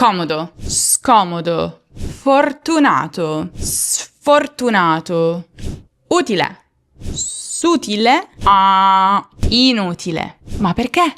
comodo, scomodo, fortunato, sfortunato, utile, sutile, inutile. Ma perché?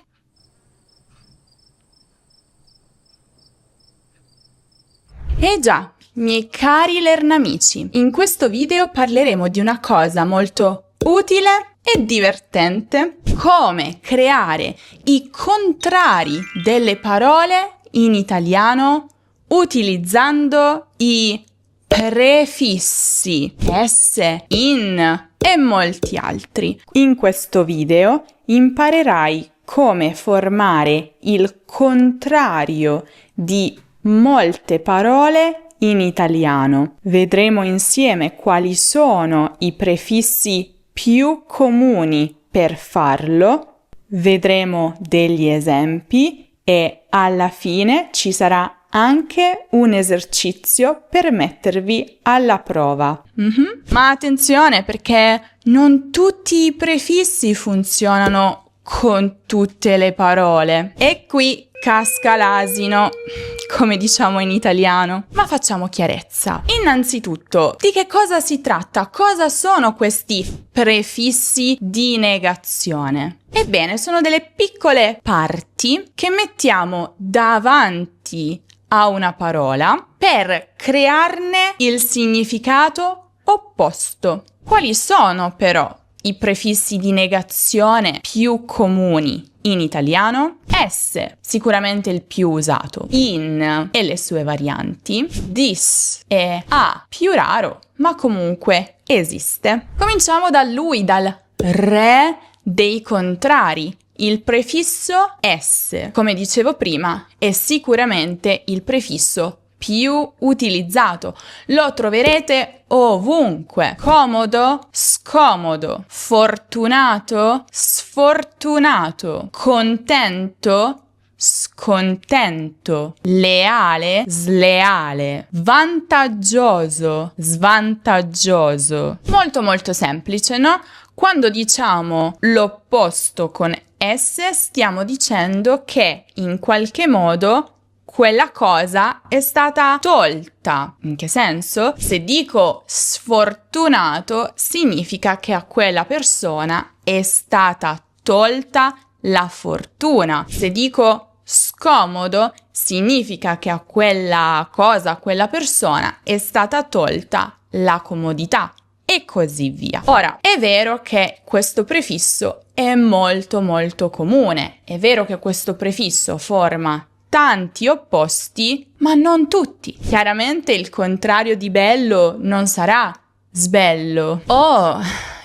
Già, miei cari lernamici, in questo video parleremo di una cosa molto utile e divertente: come creare i contrari delle parole in italiano utilizzando i prefissi s, in e molti altri. In questo video imparerai come formare il contrario di molte parole in italiano. Vedremo insieme quali sono i prefissi più comuni per farlo, vedremo degli esempi e alla fine ci sarà anche un esercizio per mettervi alla prova. Ma attenzione, perché non tutti i prefissi funzionano con tutte le parole. E qui casca l'asino, come diciamo in italiano. Ma facciamo chiarezza. Innanzitutto, di che cosa si tratta? Cosa sono questi prefissi di negazione? Ebbene, sono delle piccole parti che mettiamo davanti a una parola per crearne il significato opposto. Quali sono però i prefissi di negazione più comuni in italiano? S, sicuramente il più usato, in e le sue varianti, dis e a, più raro, ma comunque esiste. Cominciamo da lui, dal re dei contrari. Il prefisso s, come dicevo prima, è sicuramente il prefisso più utilizzato. Lo troverete ovunque. Comodo, scomodo, fortunato, sfortunato, contento, scontento, leale, sleale, vantaggioso, svantaggioso. Molto molto semplice, no? Quando diciamo l'opposto con S, stiamo dicendo che in qualche modo quella cosa è stata tolta. In che senso? Se dico sfortunato, significa che a quella persona è stata tolta la fortuna. Se dico scomodo, significa che a quella cosa, a quella persona è stata tolta la comodità. E così via. Ora, è vero che questo prefisso è molto molto comune. È vero che questo prefisso forma tanti opposti, ma non tutti. Chiaramente il contrario di bello non sarà sbello. O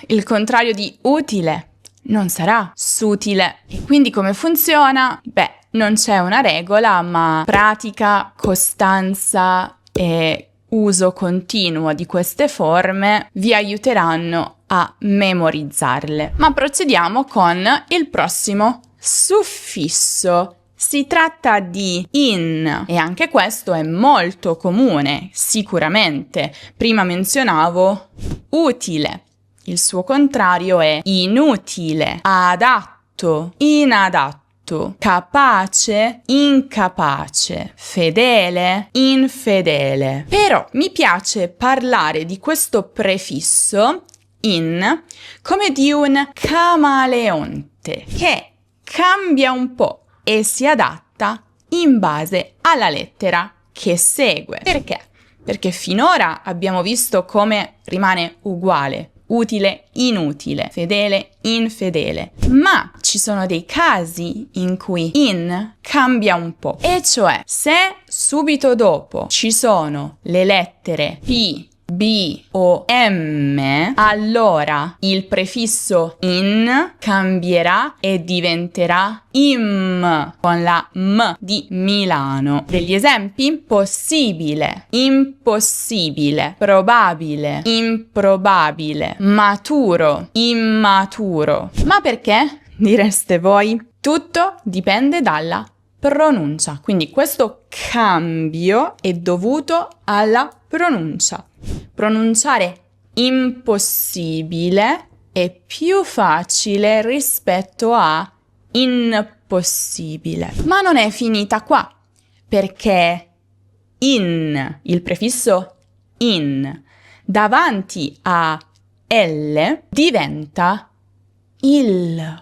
il contrario di utile non sarà sutile. E quindi come funziona? Beh, non c'è una regola, ma pratica, costanza e uso continuo di queste forme vi aiuteranno a memorizzarle. Ma procediamo con il prossimo suffisso. Si tratta di in e anche questo è molto comune, sicuramente. Prima menzionavo utile. Il suo contrario è inutile, adatto, inadatto, capace, incapace, fedele, infedele. Però mi piace parlare di questo prefisso in come di un camaleonte che cambia un po' e si adatta in base alla lettera che segue. Perché? Perché finora abbiamo visto come rimane uguale. Utile, inutile, fedele, infedele. Ma ci sono dei casi in cui in cambia un po'. E cioè, se subito dopo ci sono le lettere P, B o M, allora il prefisso in cambierà e diventerà im, con la M di Milano. Degli esempi? Possibile, impossibile, probabile, improbabile, maturo, immaturo. Ma perché? Direste voi? Tutto dipende dalla pronuncia. Quindi questo cambio è dovuto alla pronuncia. Pronunciare impossibile è più facile rispetto a impossibile. Ma non è finita qua, perché in, il prefisso in, davanti a L diventa il.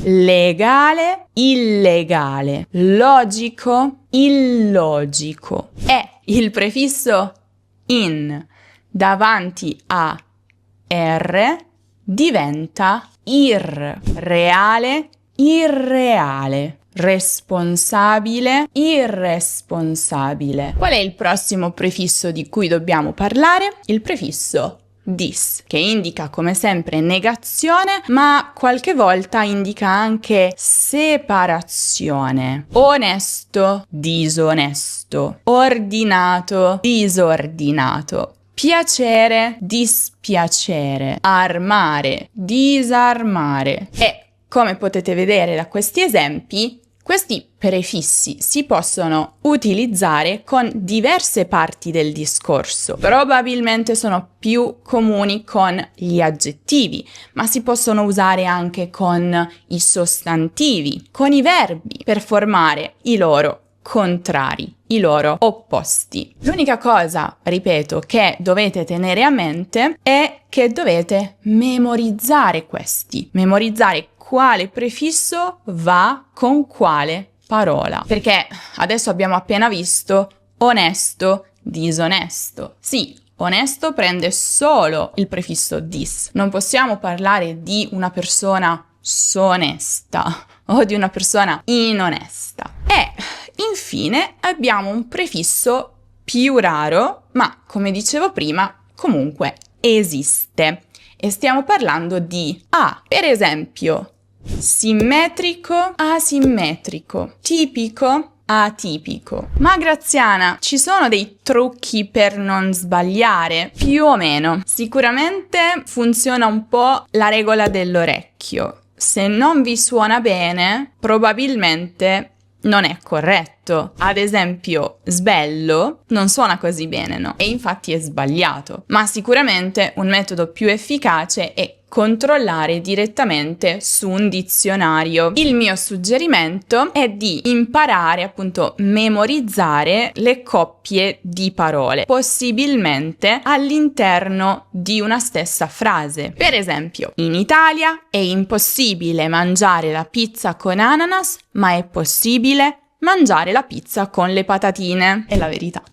Legale, illegale, logico, illogico. E il prefisso in davanti a R diventa reale, irreale, responsabile, irresponsabile. Qual è il prossimo prefisso di cui dobbiamo parlare? Il prefisso dis, che indica come sempre negazione, ma qualche volta indica anche separazione. Onesto, disonesto, ordinato, disordinato, piacere, dispiacere, armare, disarmare. E come potete vedere da questi esempi, questi prefissi si possono utilizzare con diverse parti del discorso. Probabilmente sono più comuni con gli aggettivi, ma si possono usare anche con i sostantivi, con i verbi, per formare i loro contrari, i loro opposti. L'unica cosa, ripeto, che dovete tenere a mente è che dovete memorizzare questi, memorizzare quale prefisso va con quale parola. Perché adesso abbiamo appena visto onesto, disonesto. Sì, onesto prende solo il prefisso dis. Non possiamo parlare di una persona sonesta o di una persona inonesta. E infine abbiamo un prefisso più raro, ma come dicevo prima, comunque esiste. E stiamo parlando di per esempio, simmetrico, asimmetrico, tipico, atipico. Ma Graziana, ci sono dei trucchi per non sbagliare? Più o meno. Sicuramente funziona un po' la regola dell'orecchio. Se non vi suona bene, probabilmente non è corretto. Ad esempio, sbello non suona così bene, no? E infatti è sbagliato. Ma sicuramente un metodo più efficace è controllare direttamente su un dizionario. Il mio suggerimento è di imparare, appunto, memorizzare le coppie di parole, possibilmente all'interno di una stessa frase. Per esempio, in Italia è impossibile mangiare la pizza con ananas, ma è possibile mangiare la pizza con le patatine. È la verità.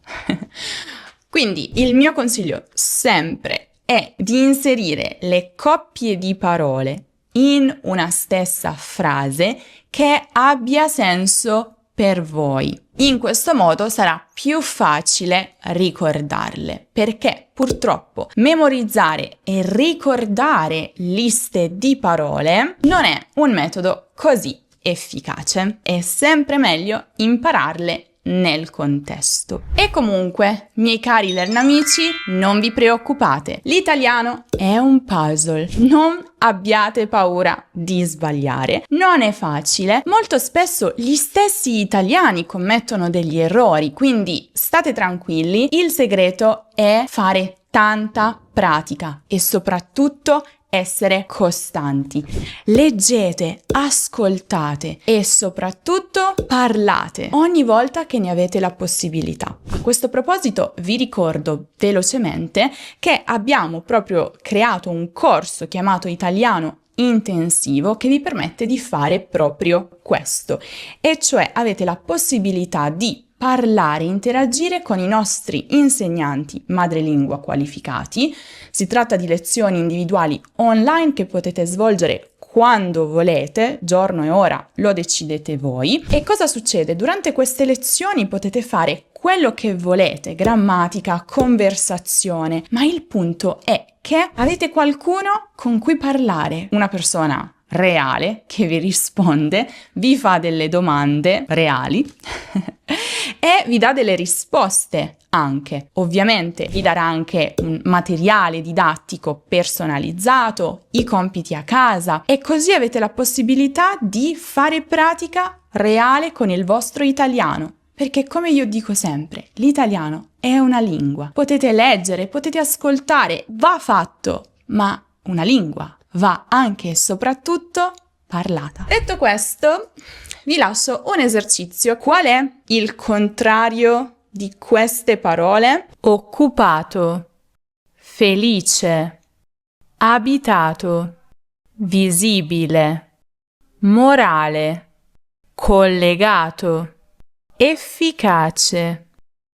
Quindi il mio consiglio sempre è di inserire le coppie di parole in una stessa frase che abbia senso per voi. In questo modo sarà più facile ricordarle, perché purtroppo memorizzare e ricordare liste di parole non è un metodo così efficace. È sempre meglio impararle nel contesto. E comunque, miei cari learnamici, non vi preoccupate, l'italiano è un puzzle, non abbiate paura di sbagliare, non è facile, molto spesso gli stessi italiani commettono degli errori, quindi state tranquilli, il segreto è fare tanta pratica e soprattutto essere costanti. Leggete, ascoltate e soprattutto parlate ogni volta che ne avete la possibilità. A questo proposito vi ricordo velocemente che abbiamo proprio creato un corso chiamato Italiano intensivo che vi permette di fare proprio questo, e cioè avete la possibilità di parlare, interagire con i nostri insegnanti madrelingua qualificati. Si tratta di lezioni individuali online che potete svolgere quando volete, giorno e ora lo decidete voi. E cosa succede? Durante queste lezioni potete fare quello che volete, grammatica, conversazione, ma il punto è che avete qualcuno con cui parlare, una persona reale che vi risponde, vi fa delle domande reali e vi dà delle risposte anche. Ovviamente vi darà anche un materiale didattico personalizzato, i compiti a casa, e così avete la possibilità di fare pratica reale con il vostro italiano. Perché, come io dico sempre, l'italiano è una lingua. Potete leggere, potete ascoltare, va fatto, ma una lingua va anche e soprattutto parlata. Detto questo, vi lascio un esercizio. Qual è il contrario di queste parole: occupato, felice, abitato, visibile, morale, collegato, efficace.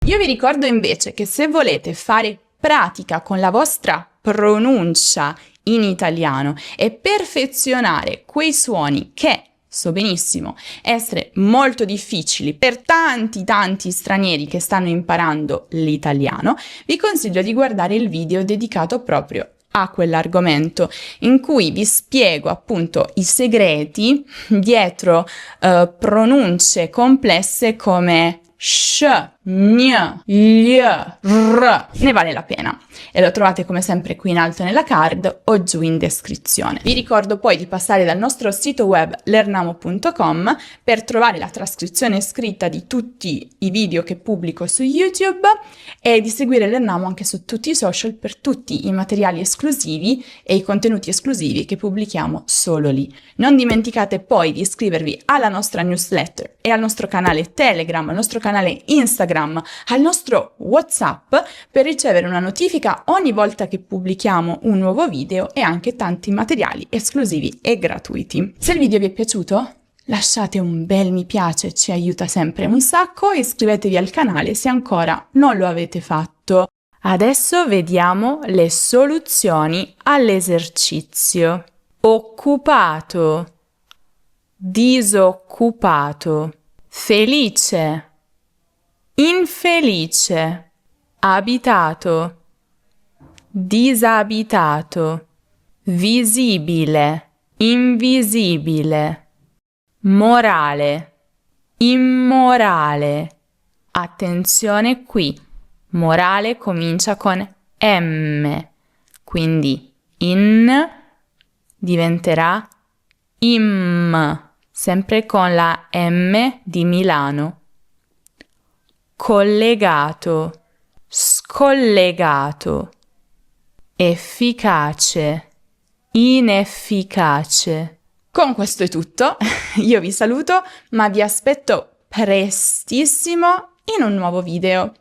Io vi ricordo invece che se volete fare pratica con la vostra pronuncia in italiano e perfezionare quei suoni che so benissimo essere molto difficili per tanti stranieri che stanno imparando l'italiano, vi consiglio di guardare il video dedicato proprio a quell'argomento, in cui vi spiego appunto i segreti dietro pronunce complesse come sh, gn, gli, r. Ne vale la pena e lo trovate come sempre qui in alto nella card o giù in descrizione. Vi ricordo poi di passare dal nostro sito web learnamo.com per trovare la trascrizione scritta di tutti i video che pubblico su YouTube e di seguire Learnamo anche su tutti i social per tutti i materiali esclusivi e i contenuti esclusivi che pubblichiamo solo lì. Non dimenticate poi di iscrivervi alla nostra newsletter e al nostro canale Telegram, al nostro canale Instagram, al nostro WhatsApp per ricevere una notifica ogni volta che pubblichiamo un nuovo video e anche tanti materiali esclusivi e gratuiti. Se il video vi è piaciuto, lasciate un bel mi piace, ci aiuta sempre un sacco, e iscrivetevi al canale se ancora non lo avete fatto. Adesso vediamo le soluzioni all'esercizio. Occupato, disoccupato, felice, infelice, abitato, disabitato, visibile, invisibile, morale, immorale. Attenzione qui, morale comincia con M, quindi in diventerà im, sempre con la M di Milano. Collegato, scollegato, efficace, inefficace. Con questo è tutto, io vi saluto, ma vi aspetto prestissimo in un nuovo video.